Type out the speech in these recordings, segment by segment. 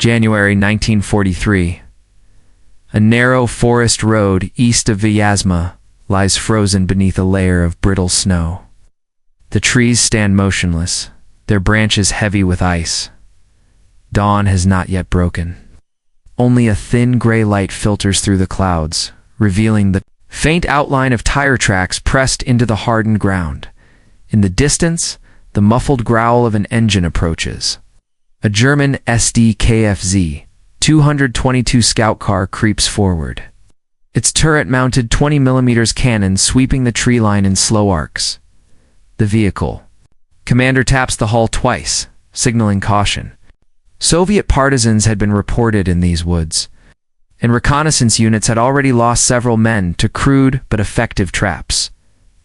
January 1943. A narrow forest road east of Vyazma lies frozen beneath a layer of brittle snow. The trees stand motionless, their branches heavy with ice. Dawn has not yet broken. Only a thin gray light filters through the clouds, revealing the faint outline of tire tracks pressed into the hardened ground. In the distance, the muffled growl of an engine approaches. A German Sd.Kfz 222 scout car creeps forward. Its turret-mounted 20mm cannon sweeping the tree line in slow arcs. The vehicle. Commander taps the hull twice, signaling caution. Soviet partisans had been reported in these woods, and reconnaissance units had already lost several men to crude but effective traps.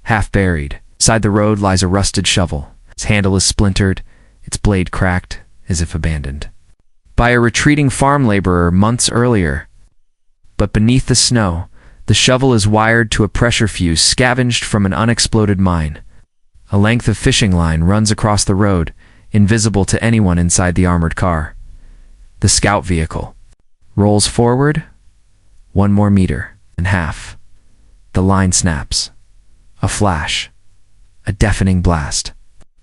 Half buried, beside the road lies a rusted shovel. Its handle is splintered, its blade cracked, as if abandoned by a retreating farm laborer months earlier. But beneath the snow, the shovel is wired to a pressure fuse scavenged from an unexploded mine. A length of fishing line runs across the road, invisible to anyone inside the armored car. The scout vehicle rolls forward, 1 more meter and half. The line snaps. A flash. A deafening blast.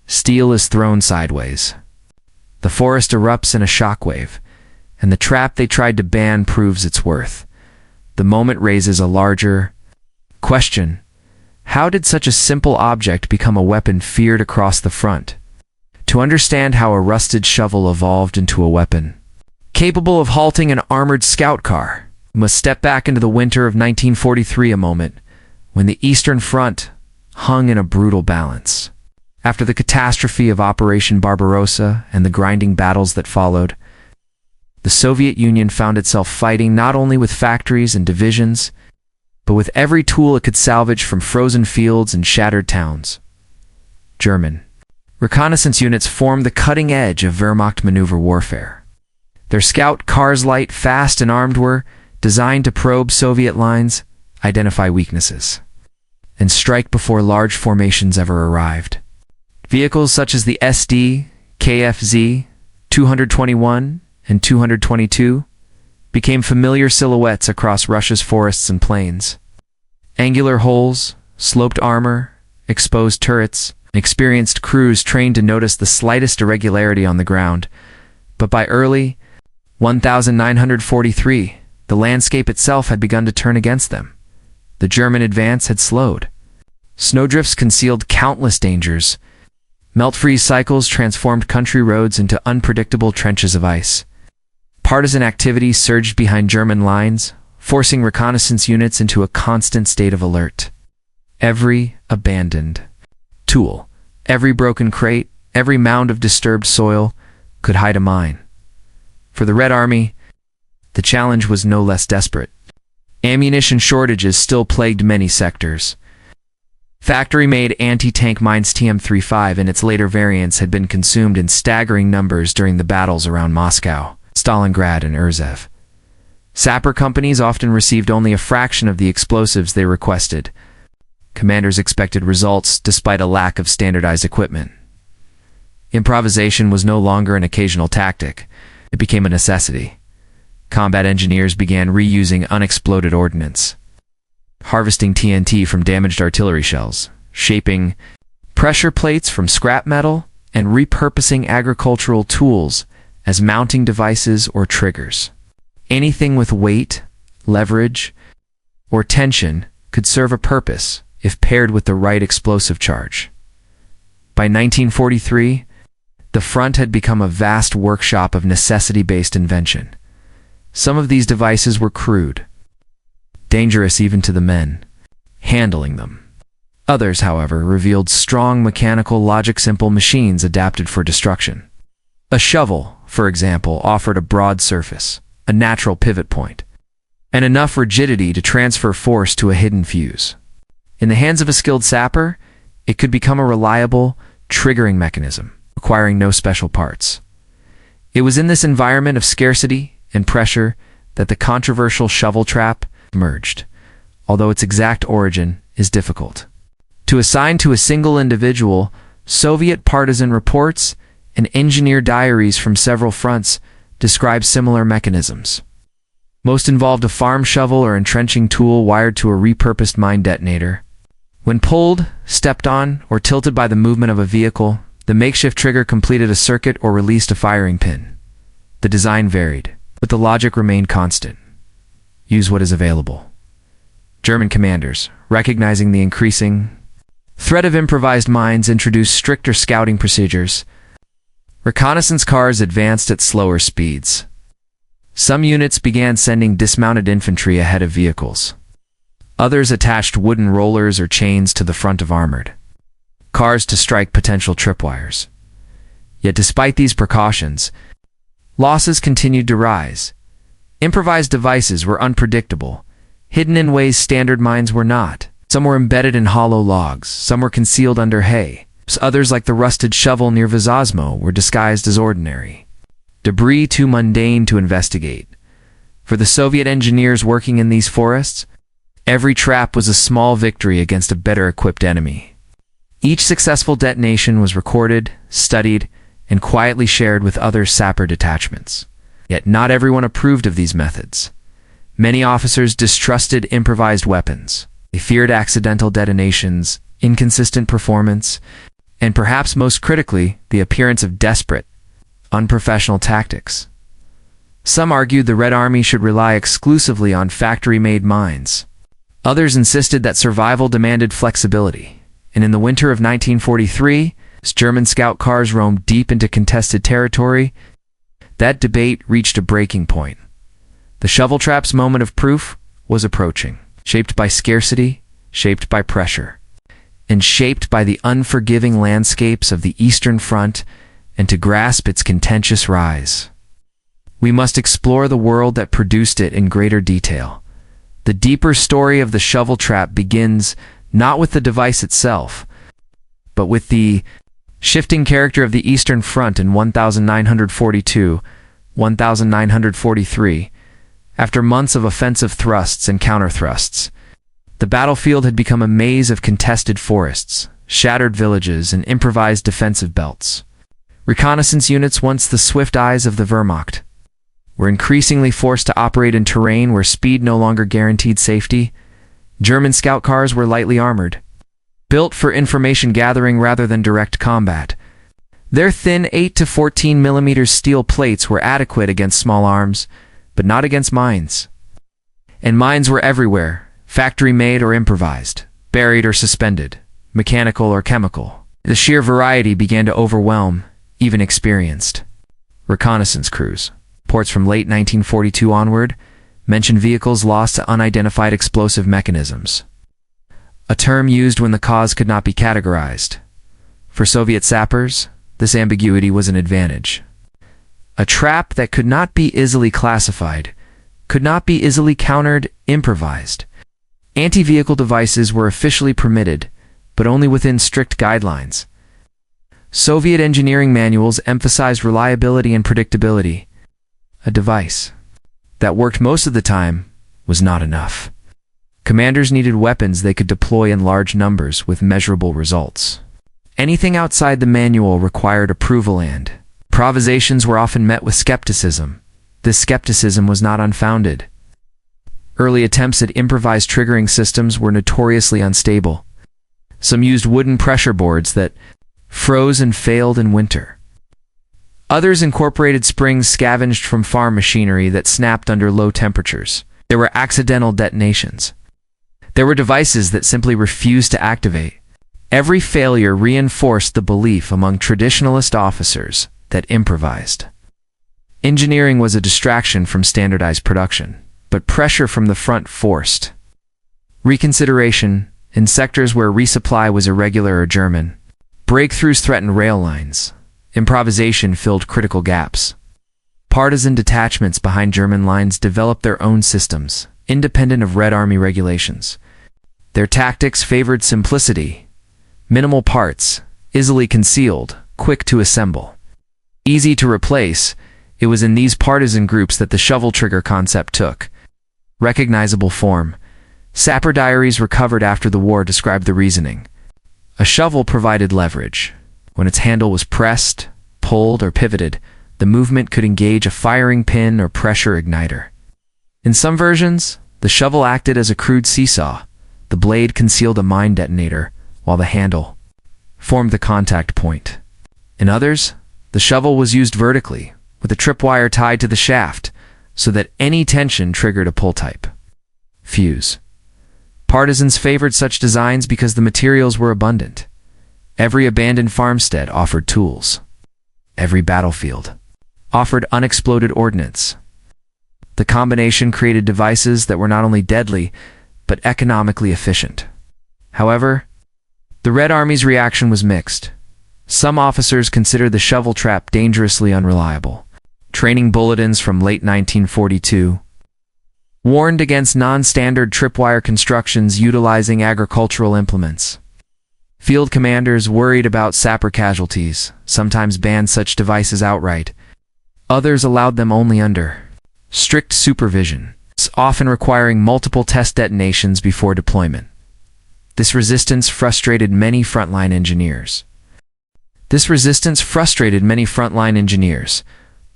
Steel is thrown sideways. The forest erupts in a shockwave, and the trap they tried to ban proves its worth. The moment raises a larger question. How did such a simple object become a weapon feared across the front? To understand how a rusted shovel evolved into a weapon capable of halting an armored scout car, we must step back into the winter of 1943 a moment, when the Eastern Front hung in a brutal balance. After the catastrophe of Operation Barbarossa and the grinding battles that followed, the Soviet Union found itself fighting not only with factories and divisions, but with every tool it could salvage from frozen fields and shattered towns. German reconnaissance units formed the cutting edge of Wehrmacht maneuver warfare. Their scout cars, light, fast, and armed, were designed to probe Soviet lines, identify weaknesses, and strike before large formations ever arrived. Vehicles such as the Sd.Kfz 221 and 222 became familiar silhouettes across Russia's forests and plains. Angular hulls, sloped armor, exposed turrets, and experienced crews trained to notice the slightest irregularity on the ground. But by early 1943, the landscape itself had begun to turn against them. The German advance had slowed. Snowdrifts concealed countless dangers. Melt-freeze cycles transformed country roads into unpredictable trenches of ice. Partisan activity surged behind German lines, forcing reconnaissance units into a constant state of alert. Every abandoned tool, every broken crate, every mound of disturbed soil could hide a mine. For the Red Army, the challenge was no less desperate. Ammunition shortages still plagued many sectors. Factory-made anti-tank mines TM-35 and its later variants had been consumed in staggering numbers during the battles around Moscow, Stalingrad, and Urzev. Sapper companies often received only a fraction of the explosives they requested. Commanders expected results despite a lack of standardized equipment. Improvisation was no longer an occasional tactic. It became a necessity. Combat engineers began reusing unexploded ordnance, harvesting TNT from damaged artillery shells, shaping pressure plates from scrap metal, and repurposing agricultural tools as mounting devices or triggers. Anything with weight, leverage, or tension could serve a purpose if paired with the right explosive charge. By 1943, the front had become a vast workshop of necessity-based invention. Some of these devices were crude, dangerous even to the men handling them. Others, however, revealed strong mechanical logic-simple machines adapted for destruction. A shovel, for example, offered a broad surface, a natural pivot point, and enough rigidity to transfer force to a hidden fuse. In the hands of a skilled sapper, it could become a reliable, triggering mechanism, requiring no special parts. It was in this environment of scarcity and pressure that the controversial shovel trap emerged, although its exact origin is difficult to assign to a single individual. Soviet partisan reports and engineer diaries from several fronts describe similar mechanisms. Most involved a farm shovel or entrenching tool wired to a repurposed mine detonator. When pulled, stepped on, or tilted by the movement of a vehicle, the makeshift trigger completed a circuit or released a firing pin. The design varied, but the logic remained constant. Use what is available. German commanders, recognizing the increasing threat of improvised mines, introduced stricter scouting procedures. Reconnaissance cars advanced at slower speeds. Some units began sending dismounted infantry ahead of vehicles. Others attached wooden rollers or chains to the front of armored cars to strike potential tripwires. Yet despite these precautions, losses continued to rise. Improvised devices were unpredictable, hidden in ways standard mines were not. Some were embedded in hollow logs, some were concealed under hay. Others, like the rusted shovel near Vizazmo, were disguised as ordinary debris too mundane to investigate. For the Soviet engineers working in these forests, every trap was a small victory against a better-equipped enemy. Each successful detonation was recorded, studied, and quietly shared with other sapper detachments. Yet not everyone approved of these methods. Many officers distrusted improvised weapons. They feared accidental detonations, inconsistent performance, and perhaps most critically, the appearance of desperate, unprofessional tactics. Some argued the Red Army should rely exclusively on factory-made mines. Others insisted that survival demanded flexibility, and in the winter of 1943, as German scout cars roamed deep into contested territory, that debate reached a breaking point. The shovel trap's moment of proof was approaching, shaped by scarcity, shaped by pressure, and shaped by the unforgiving landscapes of the Eastern Front, and to grasp its contentious rise. We must explore the world that produced it in greater detail. The deeper story of the shovel trap begins not with the device itself, but with the shifting character of the Eastern Front in 1942, 1943. After months of offensive thrusts and counter-thrusts, the battlefield had become a maze of contested forests, shattered villages, and improvised defensive belts. Reconnaissance units, once the swift eyes of the Wehrmacht, were increasingly forced to operate in terrain where speed no longer guaranteed safety. German scout cars were lightly armored, built for information gathering rather than direct combat. Their thin 8 to 14 millimeter steel plates were adequate against small arms, but not against mines. And mines were everywhere, factory-made or improvised, buried or suspended, mechanical or chemical. The sheer variety began to overwhelm even experienced reconnaissance crews. Reports from late 1942 onward mention vehicles lost to unidentified explosive mechanisms, a term used when the cause could not be categorized. For Soviet sappers, this ambiguity was an advantage. A trap that could not be easily classified, could not be easily countered, improvised. Anti-vehicle devices were officially permitted, but only within strict guidelines. Soviet engineering manuals emphasized reliability and predictability. A device that worked most of the time was not enough. Commanders needed weapons they could deploy in large numbers with measurable results. Anything outside the manual required approval, and improvisations were often met with skepticism. This skepticism was not unfounded. Early attempts at improvised triggering systems were notoriously unstable. Some used wooden pressure boards that froze and failed in winter. Others incorporated springs scavenged from farm machinery that snapped under low temperatures. There were accidental detonations. There were devices that simply refused to activate. Every failure reinforced the belief among traditionalist officers that improvised engineering was a distraction from standardized production, but pressure from the front forced reconsideration. In sectors where resupply was irregular or German, breakthroughs threatened rail lines. Improvisation filled critical gaps. Partisan detachments behind German lines developed their own systems, independent of Red Army regulations. Their tactics favored simplicity, minimal parts, easily concealed, quick to assemble, easy to replace. It was in these partisan groups that the shovel trigger concept took recognizable form. Sapper diaries recovered after the war described the reasoning. A shovel provided leverage. When its handle was pressed, pulled, or pivoted, The movement could engage a firing pin or pressure igniter. In some versions, the shovel acted as a crude seesaw. The blade concealed a mine detonator, while the handle formed the contact point. In others, the shovel was used vertically, with a tripwire tied to the shaft, so that any tension triggered a pull type. Fuse. Partisans favored such designs because the materials were abundant. Every abandoned farmstead offered tools. Every battlefield offered unexploded ordnance. The combination created devices that were not only deadly, but economically efficient. However, the Red Army's reaction was mixed. Some officers considered the shovel trap dangerously unreliable. Training bulletins from late 1942 warned against non-standard tripwire constructions utilizing agricultural implements. Field commanders worried about sapper casualties, sometimes banned such devices outright. Others allowed them only under strict supervision, often requiring multiple test detonations before deployment. This resistance frustrated many frontline engineers.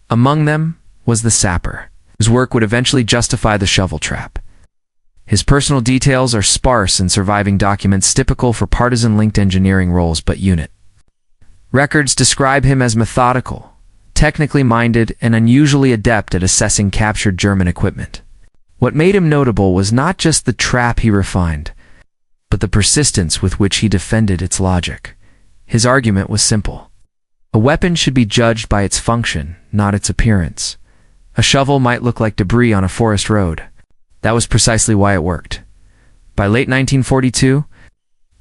Among them was the sapper, whose work would eventually justify the shovel trap. His personal details are sparse in surviving documents typical for partisan-linked engineering roles but unit. Records describe him as methodical, technically minded, and unusually adept at assessing captured German equipment. What made him notable was not just the trap he refined, but the persistence with which he defended its logic. His argument was simple. A weapon should be judged by its function, not its appearance. A shovel might look like debris on a forest road. That was precisely why it worked. By late 1942,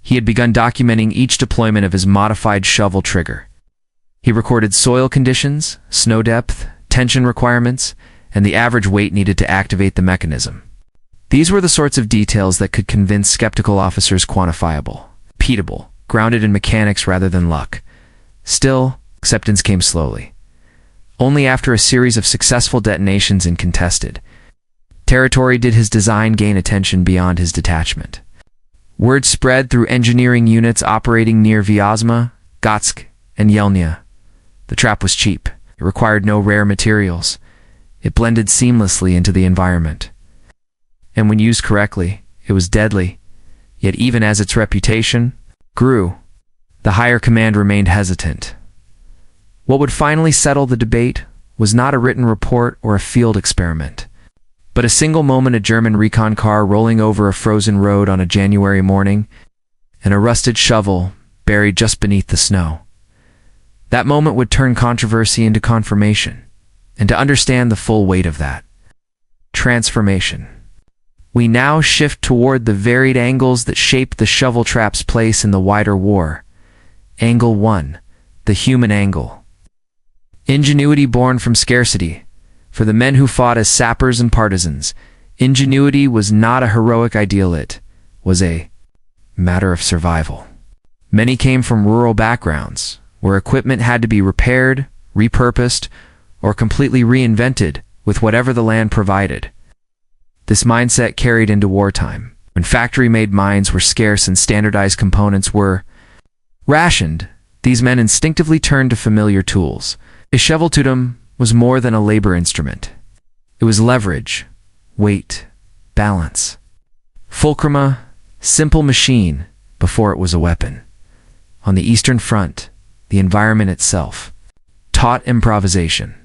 he had begun documenting each deployment of his modified shovel trigger. He recorded soil conditions, snow depth, tension requirements, and the average weight needed to activate the mechanism. These were the sorts of details that could convince skeptical officers quantifiable, repeatable, grounded in mechanics rather than luck. Still, acceptance came slowly. Only after a series of successful detonations in contested territory did his design gain attention beyond his detachment. Word spread through engineering units operating near Vyazma, Gotsk, and Yelnya. The trap was cheap. It required no rare materials. It blended seamlessly into the environment. And when used correctly, it was deadly. Yet even as its reputation grew, the higher command remained hesitant. What would finally settle the debate was not a written report or a field experiment, but a single moment: a German recon car rolling over a frozen road on a January morning, and a rusted shovel buried just beneath the snow. That moment would turn controversy into confirmation, and to understand the full weight of that transformation, we now shift toward the varied angles that shaped the shovel trap's place in the wider war. Angle 1, the human angle. Ingenuity born from scarcity. For the men who fought as sappers and partisans, ingenuity was not a heroic ideal, it was a matter of survival. Many came from rural backgrounds, where equipment had to be repaired, repurposed, or completely reinvented with whatever the land provided. This mindset carried into wartime, when factory-made mines were scarce and standardized components were rationed. These men instinctively turned to familiar tools. A shoveltotem was more than a labor instrument. It was leverage, weight, balance. Fulcrum, simple machine before it was a weapon. On the Eastern Front, the environment itself taught improvisation.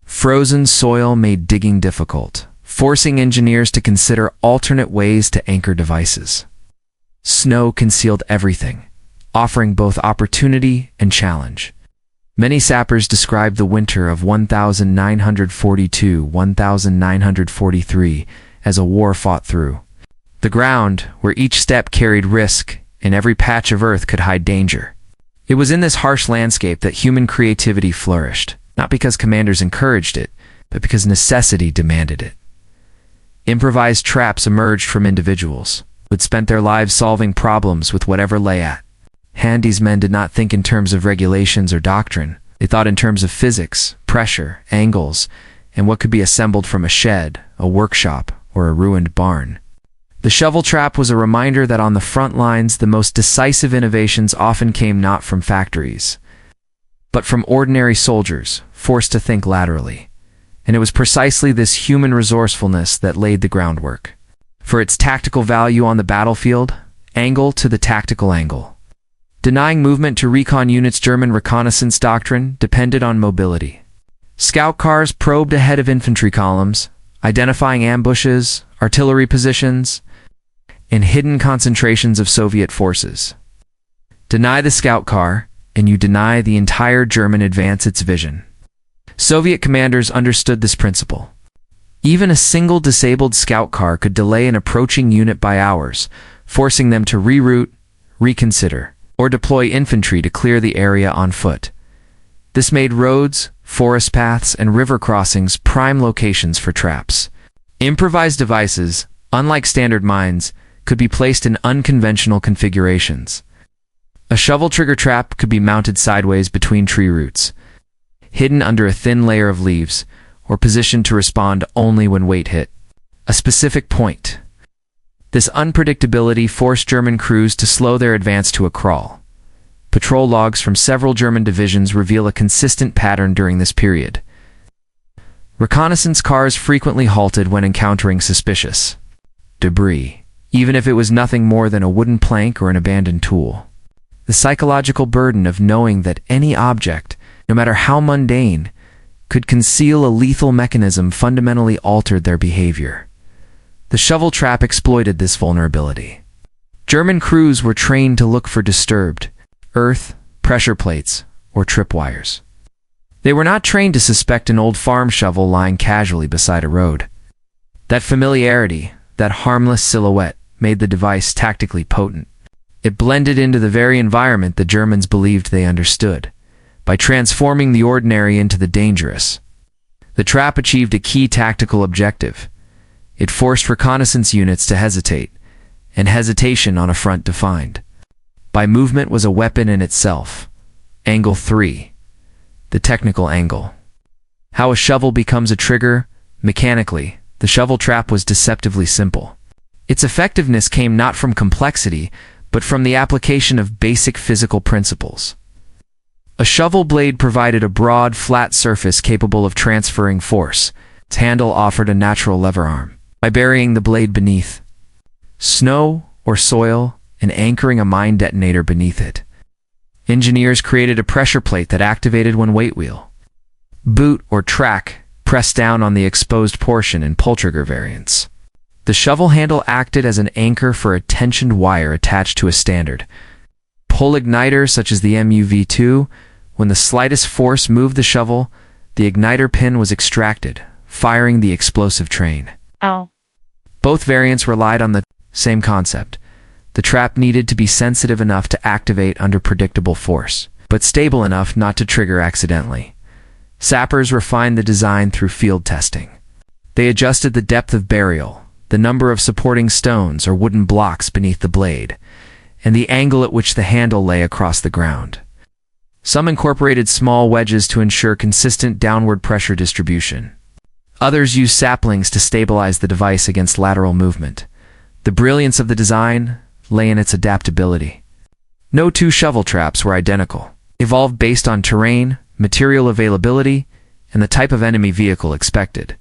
Frozen soil made digging difficult, forcing engineers to consider alternate ways to anchor devices. Snow concealed everything, offering both opportunity and challenge. Many sappers described the winter of 1942-1943 as a war fought through. The ground, where each step carried risk and every patch of earth could hide danger. It was in this harsh landscape that human creativity flourished, not because commanders encouraged it, but because necessity demanded it. Improvised traps emerged from individuals who had spent their lives solving problems with whatever lay at hand. These men did not think in terms of regulations or doctrine. They thought in terms of physics, pressure, angles, and what could be assembled from a shed, a workshop, or a ruined barn. The shovel trap was a reminder that on the front lines, the most decisive innovations often came not from factories, but from ordinary soldiers, forced to think laterally. And it was precisely this human resourcefulness that laid the groundwork. For its tactical value on the battlefield, angle to the tactical angle. Denying movement to recon units, German reconnaissance doctrine depended on mobility. Scout cars probed ahead of infantry columns, identifying ambushes, artillery positions, and hidden concentrations of Soviet forces. Deny the scout car, and you deny the entire German advance its vision. Soviet commanders understood this principle. Even a single disabled scout car could delay an approaching unit by hours, forcing them to reroute, reconsider, or deploy infantry to clear the area on foot. This made roads, forest paths, and river crossings prime locations for traps. Improvised devices, unlike standard mines, could be placed in unconventional configurations. A shovel trigger trap could be mounted sideways between tree roots, hidden under a thin layer of leaves, or positioned to respond only when weight hit a specific point. This unpredictability forced German crews to slow their advance to a crawl. Patrol logs from several German divisions reveal a consistent pattern during this period. Reconnaissance cars frequently halted when encountering suspicious debris, even if it was nothing more than a wooden plank or an abandoned tool. The psychological burden of knowing that any object, no matter how mundane, could conceal a lethal mechanism fundamentally altered their behavior. The shovel trap exploited this vulnerability. German crews were trained to look for disturbed earth, pressure plates, or tripwires. They were not trained to suspect an old farm shovel lying casually beside a road. That familiarity, that harmless silhouette, made the device tactically potent. It blended into the very environment the Germans believed they understood, by transforming the ordinary into the dangerous. The trap achieved a key tactical objective. It forced reconnaissance units to hesitate, and hesitation on a front defined by movement was a weapon in itself. Angle 3. The technical angle. How a shovel becomes a trigger. Mechanically, the shovel trap was deceptively simple. Its effectiveness came not from complexity, but from the application of basic physical principles. A shovel blade provided a broad, flat surface capable of transferring force. Its handle offered a natural lever arm. By burying the blade beneath snow or soil and anchoring a mine detonator beneath it, engineers created a pressure plate that activated when weight wheel, boot, or track pressed down on the exposed portion in pull trigger variants. The shovel handle acted as an anchor for a tensioned wire attached to a standard pull igniter such as the MUV-2. When the slightest force moved the shovel, the igniter pin was extracted, firing the explosive train. Oh. Both variants relied on the same concept. The trap needed to be sensitive enough to activate under predictable force, but stable enough not to trigger accidentally. Sappers refined the design through field testing. They adjusted the depth of burial, the number of supporting stones or wooden blocks beneath the blade, and the angle at which the handle lay across the ground. Some incorporated small wedges to ensure consistent downward pressure distribution. Others used saplings to stabilize the device against lateral movement. The brilliance of the design lay in its adaptability. No two shovel traps were identical, evolved based on terrain, material availability, and the type of enemy vehicle expected.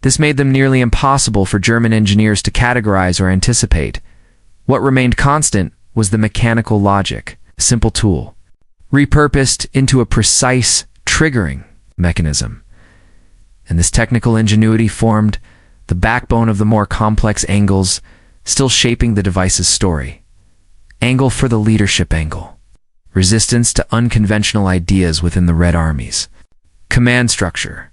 This made them nearly impossible for German engineers to categorize or anticipate. What remained constant was the mechanical logic, a simple tool, repurposed into a precise triggering mechanism. And this technical ingenuity formed the backbone of the more complex angles, still shaping the device's story. Angle for the leadership angle. Resistance to unconventional ideas within the Red Armies. Command structure.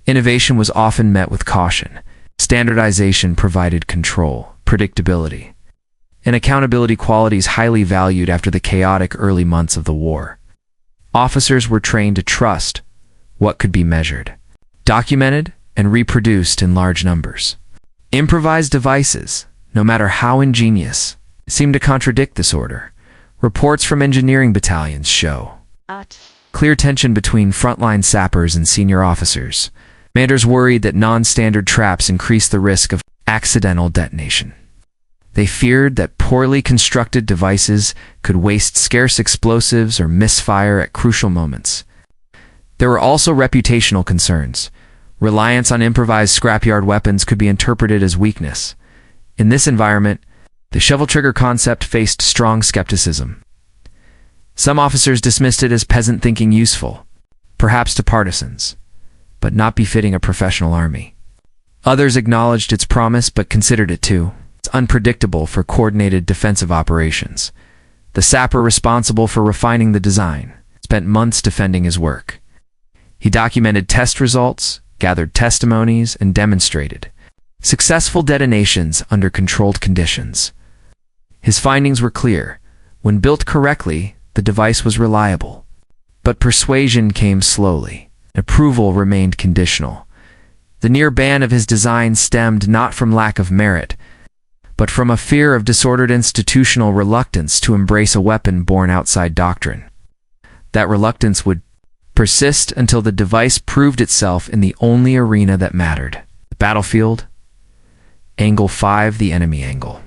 Innovation was often met with caution. Standardization provided control, predictability, and accountability, qualities highly valued after the chaotic early months of the war. Officers were trained to trust what could be measured, documented, and reproduced in large numbers. Improvised devices, no matter how ingenious, seem to contradict this order. Reports from engineering battalions show clear tension between frontline sappers and senior officers. Commanders worried that non-standard traps increased the risk of accidental detonation. They feared that poorly constructed devices could waste scarce explosives or misfire at crucial moments. There were also reputational concerns. Reliance on improvised scrapyard weapons could be interpreted as weakness. In this environment, the shovel trigger concept faced strong skepticism. Some officers dismissed it as peasant thinking useful, perhaps to partisans, but not befitting a professional army. Others acknowledged its promise but considered it too unpredictable for coordinated defensive operations. The sapper responsible for refining the design spent months defending his work. He documented test results, gathered testimonies, and demonstrated successful detonations under controlled conditions. His findings were clear. When built correctly, the device was reliable. But persuasion came slowly. Approval remained conditional. The near ban of his design stemmed not from lack of merit, but from a fear of disordered institutional reluctance to embrace a weapon born outside doctrine. That reluctance would persist until the device proved itself in the only arena that mattered: the battlefield. Angle 5, the enemy angle.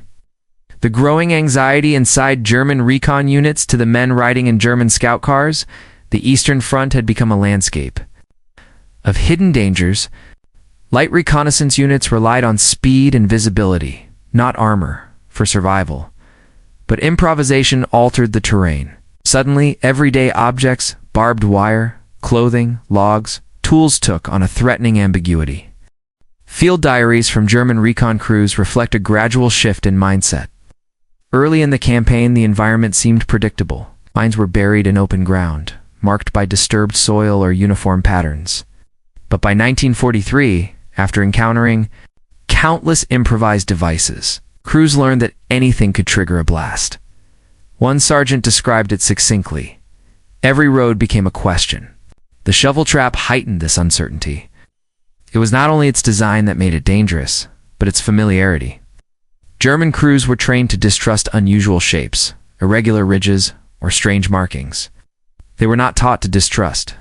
The growing anxiety inside German recon units to the men riding in German scout cars, the Eastern Front had become a landscape of hidden dangers. Light reconnaissance units relied on speed and visibility, not armor, for survival. But improvisation altered the terrain. Suddenly, everyday objects, barbed wire, clothing, logs, tools took on a threatening ambiguity. Field diaries from German recon crews reflect a gradual shift in mindset. Early in the campaign, the environment seemed predictable. Mines were buried in open ground, marked by disturbed soil or uniform patterns. But by 1943, after encountering countless improvised devices, crews learned that anything could trigger a blast. One sergeant described it succinctly: every road became a question. The shovel trap heightened this uncertainty. It was not only its design that made it dangerous, but its familiarity. German crews were trained to distrust unusual shapes, irregular ridges, or strange markings. They were not taught to distrust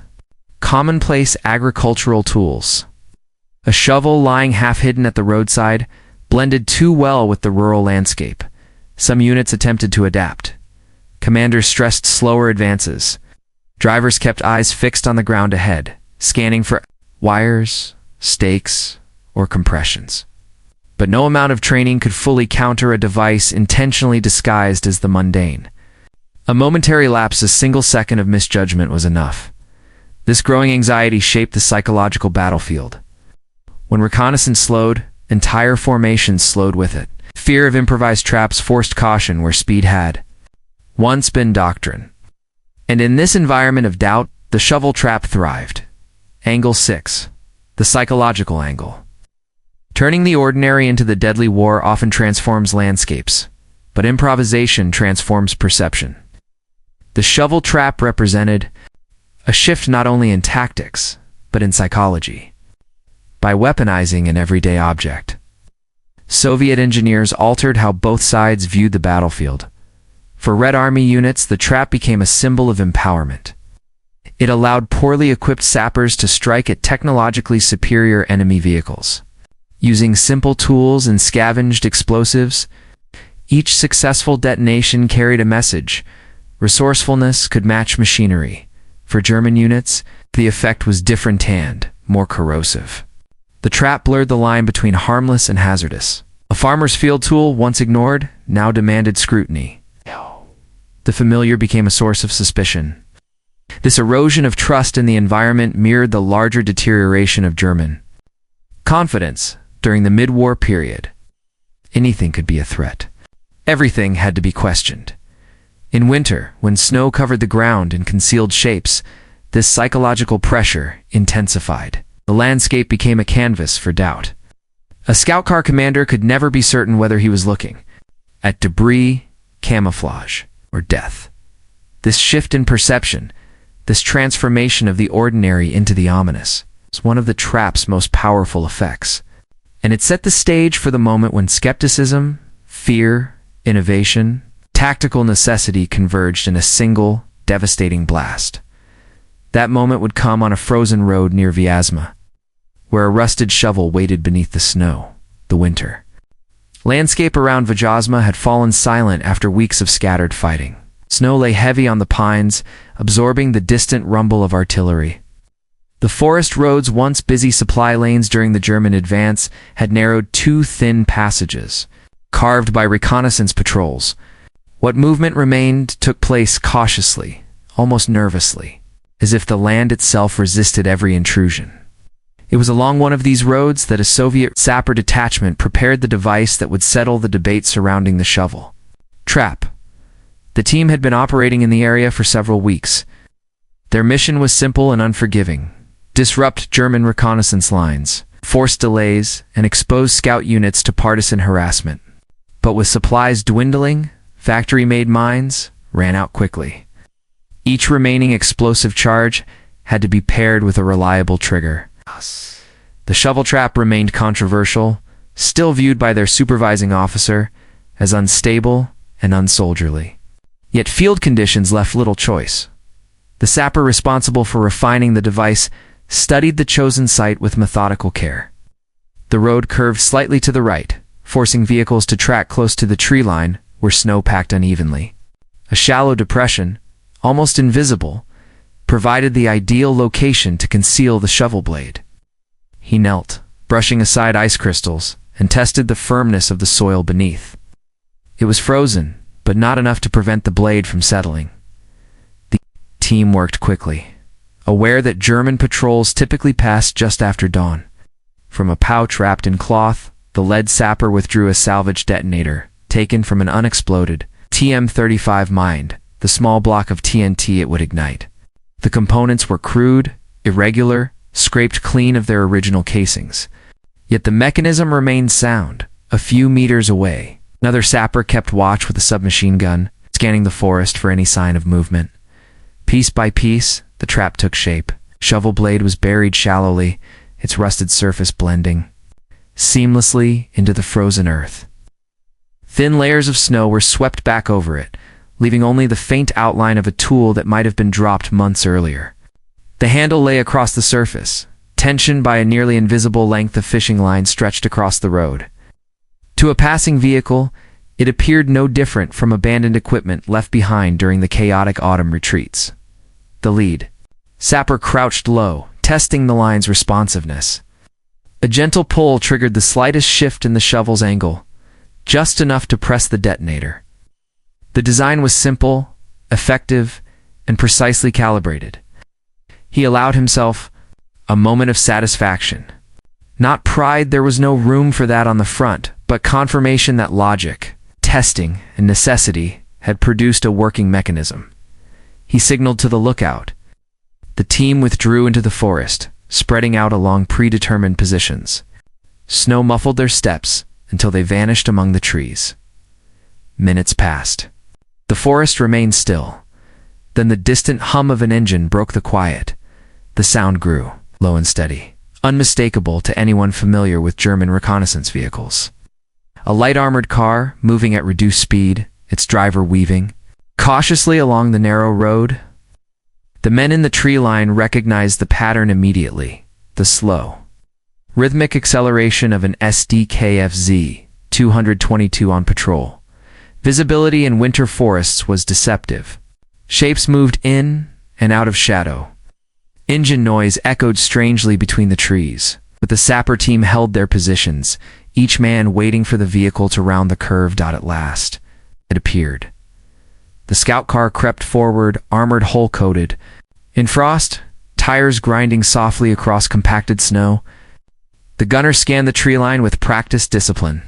commonplace agricultural tools. A shovel lying half-hidden at the roadside blended too well with the rural landscape. Some units attempted to adapt. Commanders stressed slower advances. Drivers kept eyes fixed on the ground ahead, scanning for wires, stakes, or compressions. But no amount of training could fully counter a device intentionally disguised as the mundane. A momentary lapse, a single second of misjudgment was enough. This growing anxiety shaped the psychological battlefield. When reconnaissance slowed, entire formations slowed with it. Fear of improvised traps forced caution where speed had once been doctrine. And in this environment of doubt, the shovel trap thrived. Angle 6, the psychological angle. Turning the ordinary into the deadly war often transforms landscapes, but improvisation transforms perception. The shovel trap represented a shift not only in tactics, but in psychology. By weaponizing an everyday object, Soviet engineers altered how both sides viewed the battlefield. For Red Army units, the trap became a symbol of empowerment. It allowed poorly equipped sappers to strike at technologically superior enemy vehicles. Using simple tools and scavenged explosives, each successful detonation carried a message. Resourcefulness could match machinery. For German units, the effect was different-hand, more corrosive. The trap blurred the line between harmless and hazardous. A farmer's field tool, once ignored, now demanded scrutiny. The familiar became a source of suspicion. This erosion of trust in the environment mirrored the larger deterioration of German confidence during the mid-war period. Anything could be a threat. Everything had to be questioned. In winter, when snow covered the ground in concealed shapes, this psychological pressure intensified. The landscape became a canvas for doubt. A scout car commander could never be certain whether he was looking at debris, camouflage, or death. This shift in perception, this transformation of the ordinary into the ominous, was one of the trap's most powerful effects. And it set the stage for the moment when skepticism, fear, innovation, tactical necessity converged in a single, devastating blast. That moment would come on a frozen road near Vyazma, where a rusted shovel waited beneath the snow, the winter. Landscape around Vyazma had fallen silent after weeks of scattered fighting. Snow lay heavy on the pines, absorbing the distant rumble of artillery. The forest roads, once busy supply lanes during the German advance, had narrowed two thin passages, carved by reconnaissance patrols. What movement remained took place cautiously, almost nervously, as if the land itself resisted every intrusion. It was along one of these roads that a Soviet sapper detachment prepared the device that would settle the debate surrounding the shovel. Trap. The team had been operating in the area for several weeks. Their mission was simple and unforgiving: disrupt German reconnaissance lines, force delays, and expose scout units to partisan harassment. But with supplies dwindling, factory-made mines ran out quickly. Each remaining explosive charge had to be paired with a reliable trigger. The shovel trap remained controversial, still viewed by their supervising officer as unstable and unsoldierly. Yet field conditions left little choice. The sapper responsible for refining the device studied the chosen site with methodical care. The road curved slightly to the right, forcing vehicles to track close to the tree line where snow packed unevenly. A shallow depression, almost invisible, provided the ideal location to conceal the shovel blade. He knelt, brushing aside ice crystals, and tested the firmness of the soil beneath. It was frozen, but not enough to prevent the blade from settling. The team worked quickly, aware that German patrols typically passed just after dawn. From a pouch wrapped in cloth, the lead sapper withdrew a salvage detonator, taken from an unexploded TM-35 mine, the small block of TNT it would ignite. The components were crude, irregular, scraped clean of their original casings. Yet the mechanism remained sound. A few meters away, another sapper kept watch with a submachine gun, scanning the forest for any sign of movement. Piece by piece, the trap took shape. Shovel blade was buried shallowly, its rusted surface blending seamlessly into the frozen earth. Thin layers of snow were swept back over it, leaving only the faint outline of a tool that might have been dropped months earlier. The handle lay across the surface, tensioned by a nearly invisible length of fishing line stretched across the road. To a passing vehicle, it appeared no different from abandoned equipment left behind during the chaotic autumn retreats. The lead sapper crouched low, testing the line's responsiveness. A gentle pull triggered the slightest shift in the shovel's angle, just enough to press the detonator. The design was simple, effective, and precisely calibrated. He allowed himself a moment of satisfaction. Not pride, there was no room for that on the front, but confirmation that logic, testing, and necessity had produced a working mechanism. He signaled to the lookout. The team withdrew into the forest, spreading out along predetermined positions. Snow muffled their steps until they vanished among the trees. Minutes passed. The forest remained still. Then the distant hum of an engine broke the quiet. The sound grew, low and steady, unmistakable to anyone familiar with German reconnaissance vehicles. A light armored car, moving at reduced speed, its driver weaving cautiously along the narrow road. The men in the tree line recognized the pattern immediately: the slow, rhythmic acceleration of an Sd.Kfz 222 on patrol. Visibility in winter forests was deceptive. Shapes moved in and out of shadow. Engine noise echoed strangely between the trees, but the sapper team held their positions, each man waiting for the vehicle to round the curve. At last, it appeared. The scout car crept forward, armored hull-coated. In frost, tires grinding softly across compacted snow. The gunner scanned the tree line with practiced discipline.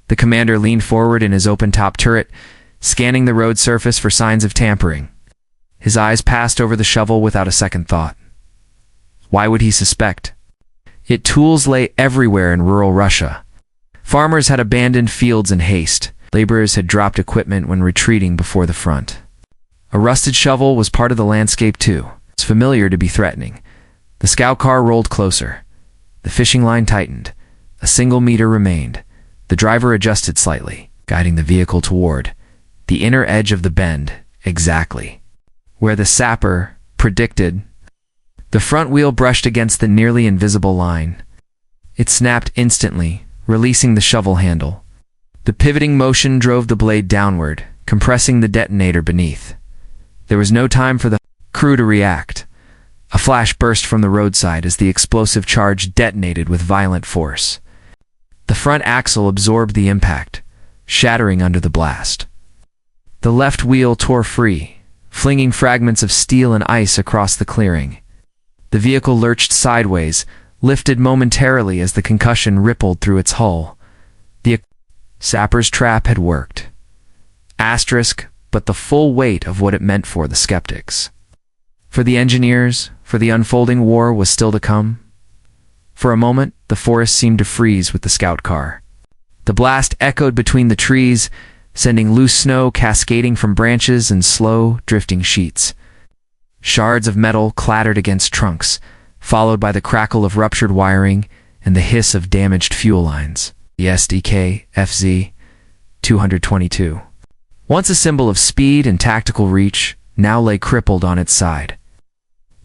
The commander leaned forward in his open-top turret, scanning the road surface for signs of tampering. His eyes passed over the shovel without a second thought. Why would he suspect? Yet tools lay everywhere in rural Russia. Farmers had abandoned fields in haste. Laborers had dropped equipment when retreating before the front. A rusted shovel was part of the landscape too. It's familiar to be threatening. The scout car rolled closer. The fishing line tightened. A single meter remained. The driver adjusted slightly, guiding the vehicle toward the inner edge of the bend, exactly where the sapper predicted. The front wheel brushed against the nearly invisible line. It snapped instantly, releasing the shovel handle. The pivoting motion drove the blade downward, compressing the detonator beneath. There was no time for the crew to react. A flash burst from the roadside as the explosive charge detonated with violent force. The front axle absorbed the impact, shattering under the blast. The left wheel tore free, flinging fragments of steel and ice across the clearing. The vehicle lurched sideways, lifted momentarily as the concussion rippled through its hull. The sapper's trap had worked. Asterisk, but the full weight of what it meant for the skeptics. For the engineers, for the unfolding war was still to come. For a moment, the forest seemed to freeze with the scout car. The blast echoed between the trees, sending loose snow cascading from branches in slow, drifting sheets. Shards of metal clattered against trunks, followed by the crackle of ruptured wiring and the hiss of damaged fuel lines. The Sd.Kfz 222. Once a symbol of speed and tactical reach, now lay crippled on its side.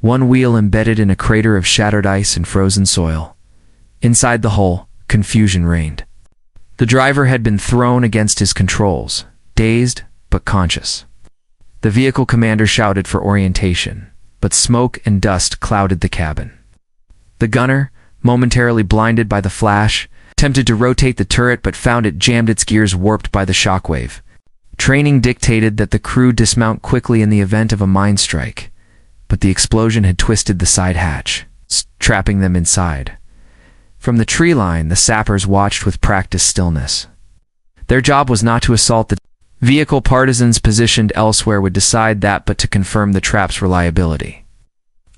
One wheel embedded in a crater of shattered ice and frozen soil. Inside the hull, confusion reigned. The driver had been thrown against his controls, dazed but conscious. The vehicle commander shouted for orientation, but smoke and dust clouded the cabin. The gunner, momentarily blinded by the flash, attempted to rotate the turret but found it jammed, its gears warped by the shockwave. Training dictated that the crew dismount quickly in the event of a mine strike, but the explosion had twisted the side hatch, trapping them inside. From the tree line, the sappers watched with practiced stillness. Their job was not to assault the vehicle. Partisans positioned elsewhere would decide that, but to confirm the trap's reliability.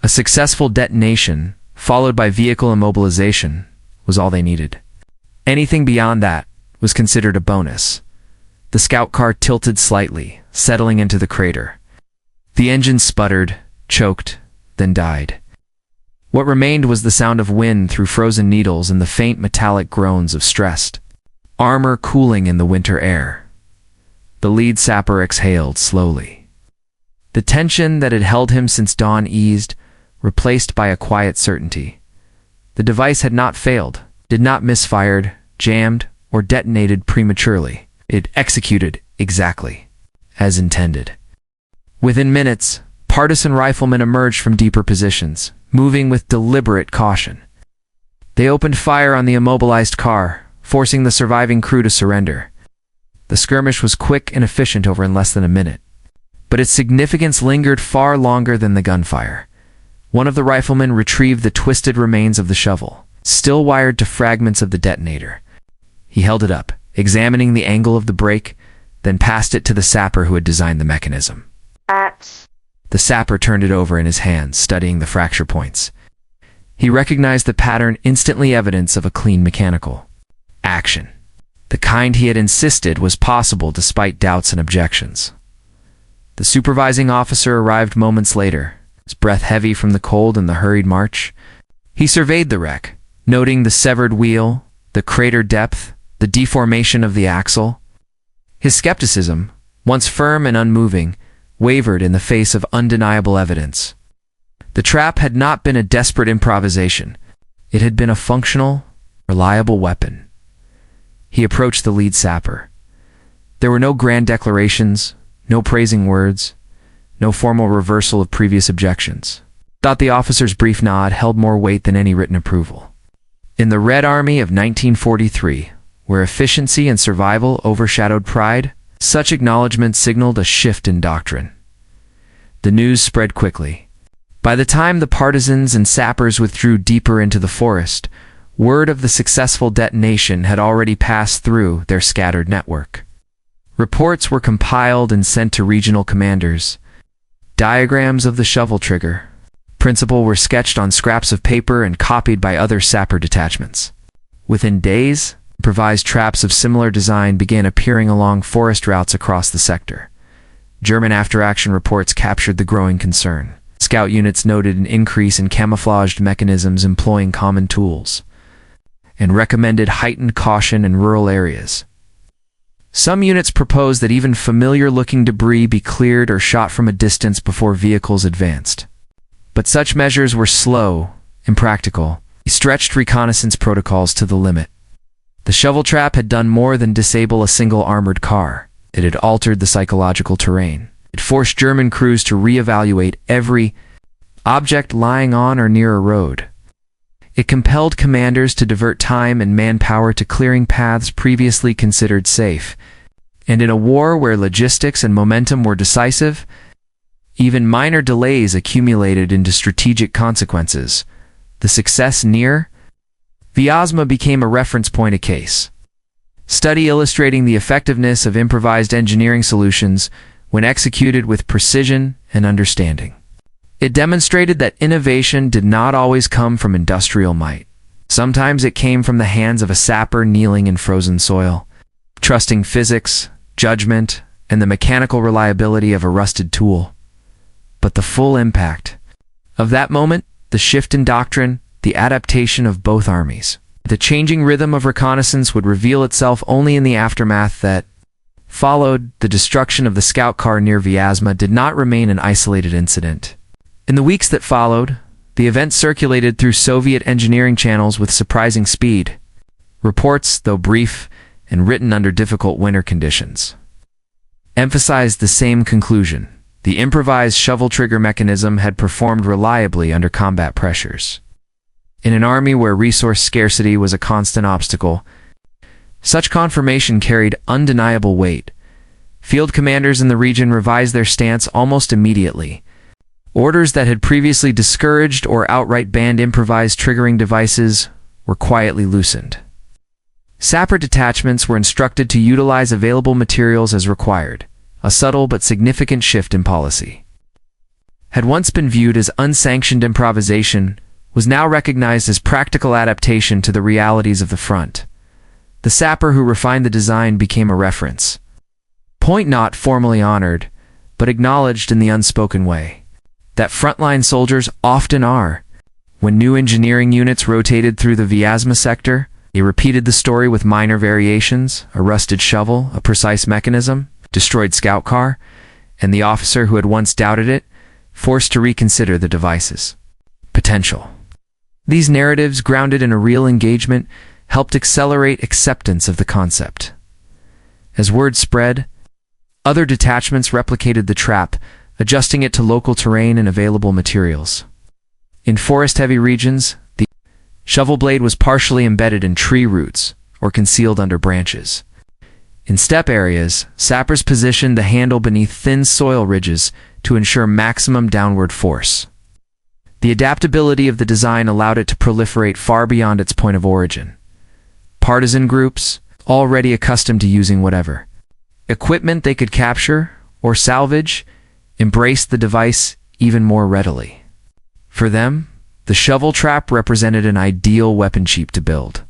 A successful detonation, followed by vehicle immobilization, was all they needed. Anything beyond that was considered a bonus. The scout car tilted slightly, settling into the crater. The engine sputtered, choked, then died. What remained was the sound of wind through frozen needles and the faint metallic groans of stressed armor cooling in the winter air. The lead sapper exhaled slowly. The tension that had held him since dawn eased, replaced by a quiet certainty. The device had not failed, did not misfired, jammed, or detonated prematurely. It executed exactly as intended. Within minutes, partisan riflemen emerged from deeper positions, moving with deliberate caution. They opened fire on the immobilized car, forcing the surviving crew to surrender. The skirmish was quick and efficient over in less than a minute, but its significance lingered far longer than the gunfire. One of the riflemen retrieved the twisted remains of the shovel, still wired to fragments of the detonator. He held it up, examining the angle of the break, then passed it to the sapper who had designed the mechanism. The sapper turned it over in his hands, studying the fracture points. He recognized the pattern, instantly evidence of a clean mechanical action. The kind he had insisted was possible despite doubts and objections. The supervising officer arrived moments later, his breath heavy from the cold and the hurried march. He surveyed the wreck, noting the severed wheel, the crater depth, the deformation of the axle. His skepticism, once firm and unmoving, wavered in the face of undeniable evidence. The trap had not been a desperate improvisation. It had been a functional, reliable weapon. He approached the lead sapper. There were no grand declarations, no praising words, no formal reversal of previous objections. Thought the officer's brief nod held more weight than any written approval. In the Red Army of 1943, where efficiency and survival overshadowed pride, such acknowledgement signaled a shift in doctrine. The news spread quickly. By the time the partisans and sappers withdrew deeper into the forest, word of the successful detonation had already passed through their scattered network. Reports were compiled and sent to regional commanders. Diagrams of the shovel trigger principle were sketched on scraps of paper and copied by other sapper detachments. Within days, improvised traps of similar design began appearing along forest routes across the sector. German after-action reports captured the growing concern. Scout units noted an increase in camouflaged mechanisms employing common tools, and recommended heightened caution in rural areas. Some units proposed that even familiar-looking debris be cleared or shot from a distance before vehicles advanced. But such measures were slow, impractical. They stretched reconnaissance protocols to the limit. The shovel trap had done more than disable a single armored car. It had altered the psychological terrain. It forced German crews to reevaluate every object lying on or near a road. It compelled commanders to divert time and manpower to clearing paths previously considered safe. And in a war where logistics and momentum were decisive, even minor delays accumulated into strategic consequences. The success near Vyazma became a reference point, a case study illustrating the effectiveness of improvised engineering solutions when executed with precision and understanding. It demonstrated that innovation did not always come from industrial might. Sometimes it came from the hands of a sapper kneeling in frozen soil, trusting physics, judgment, and the mechanical reliability of a rusted tool. But the full impact of that moment, the shift in doctrine, the adaptation of both armies, the changing rhythm of reconnaissance would reveal itself only in the aftermath that followed. The destruction of the scout car near Vyazma did not remain an isolated incident. In the weeks that followed, the event circulated through Soviet engineering channels with surprising speed. Reports, though brief and written under difficult winter conditions, emphasized the same conclusion. The improvised shovel trigger mechanism had performed reliably under combat pressures. In an army where resource scarcity was a constant obstacle, such confirmation carried undeniable weight. Field commanders in the region revised their stance almost immediately. Orders that had previously discouraged or outright banned improvised triggering devices were quietly loosened. Sapper detachments were instructed to utilize available materials as required, a subtle but significant shift in policy. Had once been viewed as unsanctioned improvisation, was now recognized as practical adaptation to the realities of the front. The sapper who refined the design became a reference point not formally honored, but acknowledged in the unspoken way that frontline soldiers often are. When new engineering units rotated through the Vyazma sector, they repeated the story with minor variations: a rusted shovel, a precise mechanism, destroyed scout car, and the officer who had once doubted it, forced to reconsider the device's potential. These narratives, grounded in a real engagement, helped accelerate acceptance of the concept. As word spread, other detachments replicated the trap, adjusting it to local terrain and available materials. In forest-heavy regions, the shovel blade was partially embedded in tree roots or concealed under branches. In steppe areas, sappers positioned the handle beneath thin soil ridges to ensure maximum downward force. The adaptability of the design allowed it to proliferate far beyond its point of origin. Partisan groups, already accustomed to using whatever equipment they could capture or salvage, embraced the device even more readily. For them, the shovel trap represented an ideal weapon cheap to build,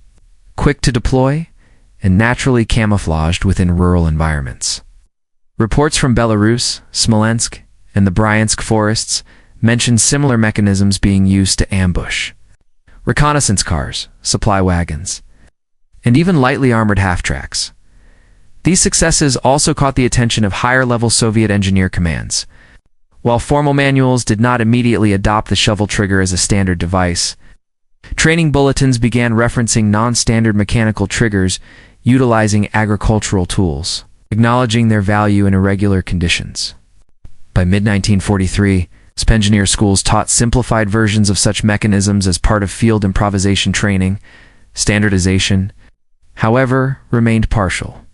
quick to deploy, and naturally camouflaged within rural environments. Reports from Belarus, Smolensk, and the Bryansk forests mentioned similar mechanisms being used to ambush reconnaissance cars, supply wagons, and even lightly armored half-tracks. These successes also caught the attention of higher-level Soviet engineer commands. While formal manuals did not immediately adopt the shovel trigger as a standard device, training bulletins began referencing non-standard mechanical triggers utilizing agricultural tools, acknowledging their value in irregular conditions. By mid-1943, engineer schools taught simplified versions of such mechanisms as part of field improvisation training. Standardization, however, remained partial.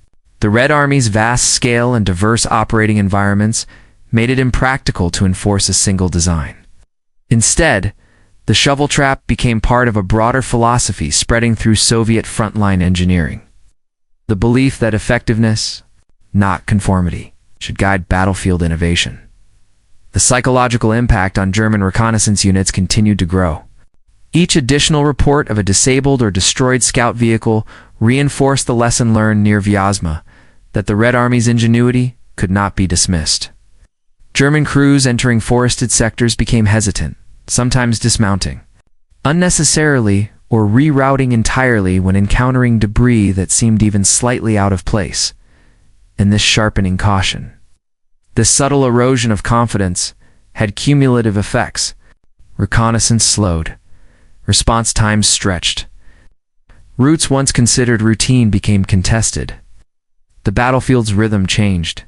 The Red Army's vast scale and diverse operating environments made it impractical to enforce a single design. Instead, the shovel trap became part of a broader philosophy spreading through Soviet frontline engineering. The belief that effectiveness, not conformity, should guide battlefield innovation. The psychological impact on German reconnaissance units continued to grow. Each additional report of a disabled or destroyed scout vehicle reinforced the lesson learned near Vyazma, that the Red Army's ingenuity could not be dismissed. German crews entering forested sectors became hesitant, sometimes dismounting unnecessarily or rerouting entirely when encountering debris that seemed even slightly out of place. And this sharpening caution, this subtle erosion of confidence, had cumulative effects. Reconnaissance slowed, response times stretched. Routes once considered routine became contested. The battlefield's rhythm changed,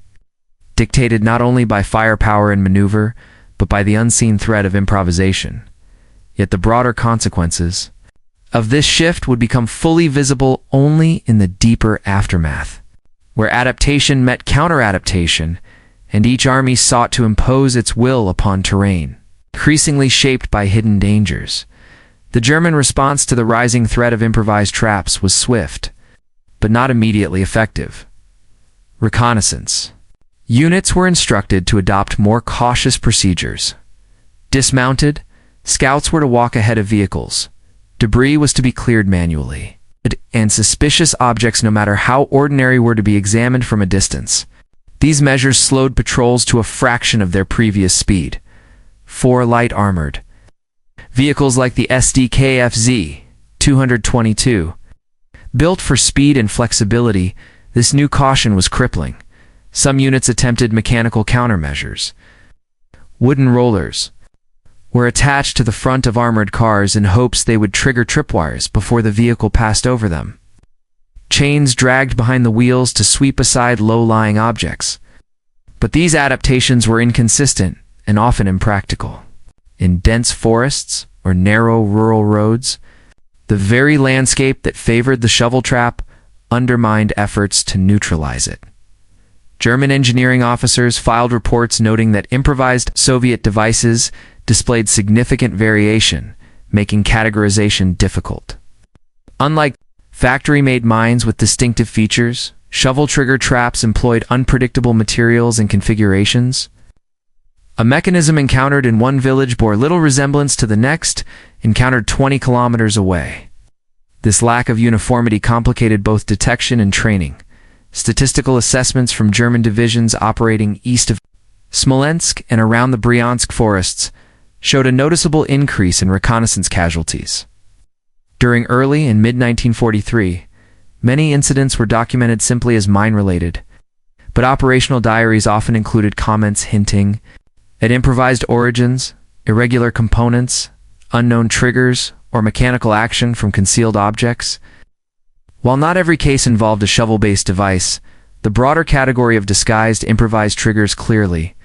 dictated not only by firepower and maneuver, but by the unseen threat of improvisation. Yet the broader consequences of this shift would become fully visible only in the deeper aftermath, where adaptation met counter-adaptation, and each army sought to impose its will upon terrain, increasingly shaped by hidden dangers. The German response to the rising threat of improvised traps was swift, but not immediately effective. Reconnaissance. Units were instructed to adopt more cautious procedures. Dismounted, scouts were to walk ahead of vehicles. Debris was to be cleared manually, and suspicious objects, no matter how ordinary, were to be examined from a distance. These measures slowed patrols to a fraction of their previous speed. 4 light armored vehicles like the Sd.Kfz 222. Built for speed and flexibility, this new caution was crippling. Some units attempted mechanical countermeasures. Wooden rollers were attached to the front of armored cars in hopes they would trigger tripwires before the vehicle passed over them. Chains dragged behind the wheels to sweep aside low-lying objects. But these adaptations were inconsistent and often impractical. In dense forests or narrow rural roads, the very landscape that favored the shovel trap undermined efforts to neutralize it. German engineering officers filed reports noting that improvised Soviet devices displayed significant variation, making categorization difficult. Unlike factory-made mines with distinctive features, shovel trigger traps employed unpredictable materials and configurations. A mechanism encountered in one village bore little resemblance to the next, encountered 20 kilometers away. This lack of uniformity complicated both detection and training. Statistical assessments from German divisions operating east of Smolensk and around the Bryansk forests showed a noticeable increase in reconnaissance casualties. During early and mid-1943, many incidents were documented simply as mine-related, but operational diaries often included comments hinting at improvised origins, irregular components, unknown triggers, or mechanical action from concealed objects. While not every case involved a shovel-based device, the broader category of disguised improvised triggers clearly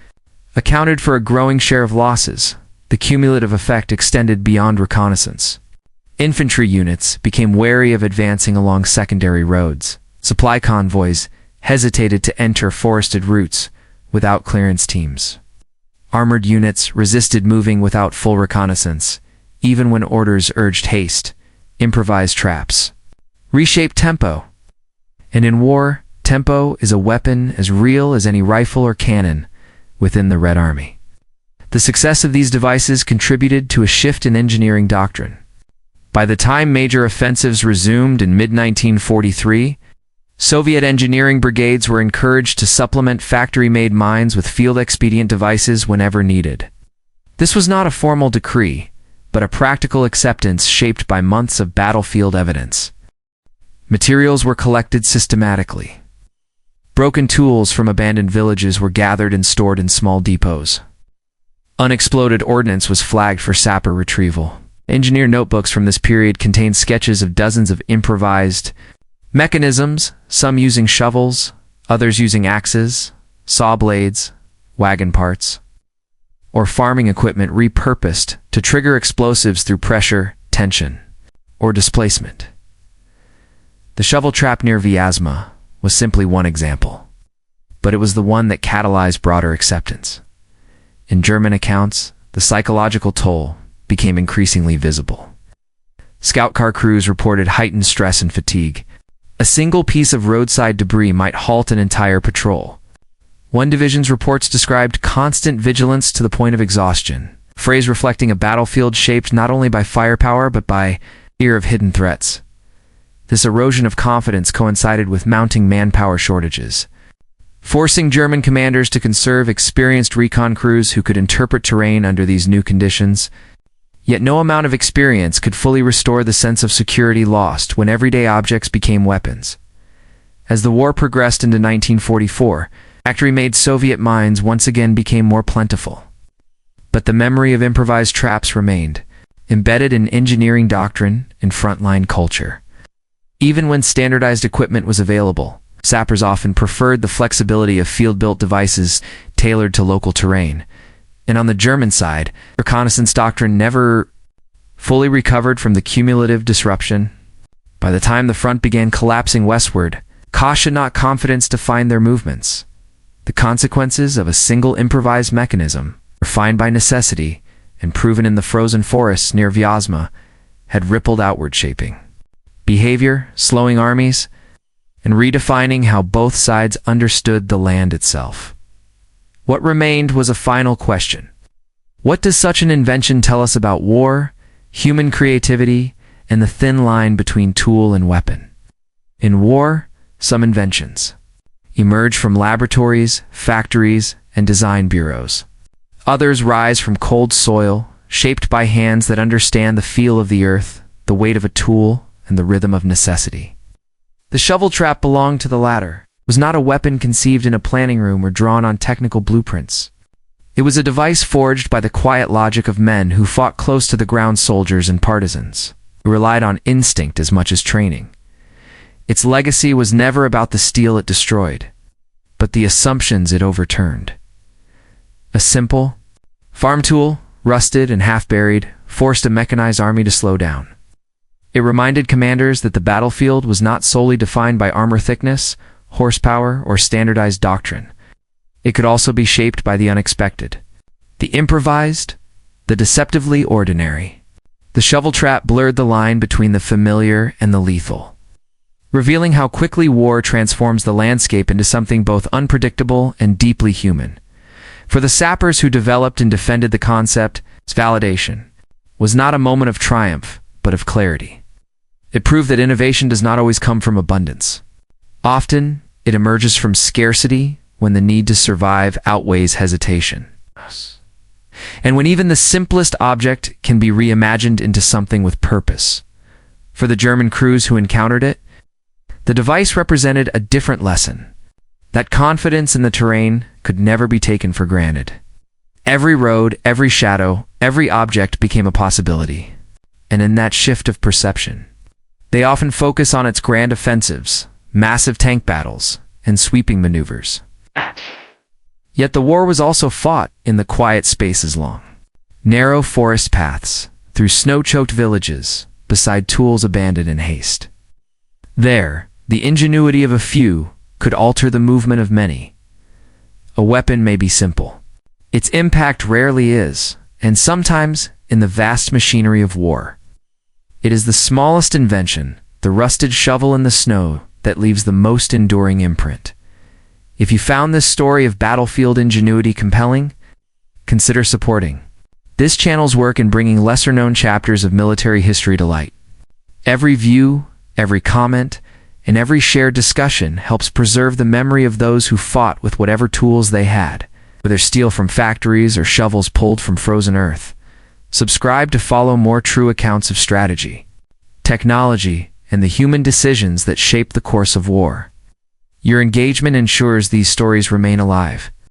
accounted for a growing share of losses. The cumulative effect extended beyond reconnaissance. Infantry units became wary of advancing along secondary roads. Supply convoys hesitated to enter forested routes without clearance teams. Armored units resisted moving without full reconnaissance, even when orders urged haste. Improvised traps reshaped tempo. And in war, tempo is a weapon as real as any rifle or cannon within the Red Army. The success of these devices contributed to a shift in engineering doctrine. By the time major offensives resumed in mid-1943, Soviet engineering brigades were encouraged to supplement factory-made mines with field-expedient devices whenever needed. This was not a formal decree, but a practical acceptance shaped by months of battlefield evidence. Materials were collected systematically. Broken tools from abandoned villages were gathered and stored in small depots. Unexploded ordnance was flagged for sapper retrieval. Engineer notebooks from this period contained sketches of dozens of improvised mechanisms, some using shovels, others using axes, saw blades, wagon parts, or farming equipment repurposed to trigger explosives through pressure, tension, or displacement. The shovel trap near Vyazma was simply one example, but it was the one that catalyzed broader acceptance. In German accounts, the psychological toll became increasingly visible. Scout car crews reported heightened stress and fatigue. A single piece of roadside debris might halt an entire patrol. One division's reports described constant vigilance to the point of exhaustion, a phrase reflecting a battlefield shaped not only by firepower but by fear of hidden threats. This erosion of confidence coincided with mounting manpower shortages, forcing German commanders to conserve experienced recon crews who could interpret terrain under these new conditions. Yet no amount of experience could fully restore the sense of security lost when everyday objects became weapons. As the war progressed into 1944, factory-made Soviet mines once again became more plentiful. But the memory of improvised traps remained, embedded in engineering doctrine and frontline culture. Even when standardized equipment was available, sappers often preferred the flexibility of field-built devices tailored to local terrain. And on the German side, reconnaissance doctrine never fully recovered from the cumulative disruption. By the time the front began collapsing westward, caution not confidence defined their movements. The consequences of a single improvised mechanism, refined by necessity and proven in the frozen forests near Vyazma, had rippled outward, shaping behavior, slowing armies, and redefining how both sides understood the land itself. What remained was a final question. What does such an invention tell us about war, human creativity, and the thin line between tool and weapon? In war, some inventions emerge from laboratories, factories, and design bureaus. Others rise from cold soil, shaped by hands that understand the feel of the earth, the weight of a tool, and the rhythm of necessity. The shovel trap belonged to the latter. It was not a weapon conceived in a planning room or drawn on technical blueprints. It was a device forged by the quiet logic of men who fought close to the ground, soldiers and partisans. It relied on instinct as much as training. Its legacy was never about the steel it destroyed, but the assumptions it overturned. A simple farm tool, rusted and half-buried, forced a mechanized army to slow down. It reminded commanders that the battlefield was not solely defined by armor thickness, horsepower, or standardized doctrine. It could also be shaped by the unexpected, the improvised, the deceptively ordinary. The shovel trap blurred the line between the familiar and the lethal, revealing how quickly war transforms the landscape into something both unpredictable and deeply human. For the sappers who developed and defended the concept, its validation was not a moment of triumph, but of clarity. It proved that innovation does not always come from abundance. Often, it emerges from scarcity when the need to survive outweighs hesitation. And when even the simplest object can be reimagined into something with purpose. For the German crews who encountered it, the device represented a different lesson. That confidence in the terrain could never be taken for granted. Every road, every shadow, every object became a possibility. And in that shift of perception, they often focus on its grand offensives, massive tank battles, and sweeping maneuvers. Yet the war was also fought in the quiet spaces long narrow forest paths, through snow-choked villages, beside tools abandoned in haste. There, the ingenuity of a few could alter the movement of many. A weapon may be simple. Its impact rarely is, and sometimes in the vast machinery of war. It is the smallest invention, the rusted shovel in the snow, that leaves the most enduring imprint. If you found this story of battlefield ingenuity compelling, consider supporting this channel's work in bringing lesser-known chapters of military history to light. Every view, every comment, and every shared discussion helps preserve the memory of those who fought with whatever tools they had, whether steel from factories or shovels pulled from frozen earth. Subscribe to follow more true accounts of strategy, technology, and the human decisions that shape the course of war. Your engagement ensures these stories remain alive,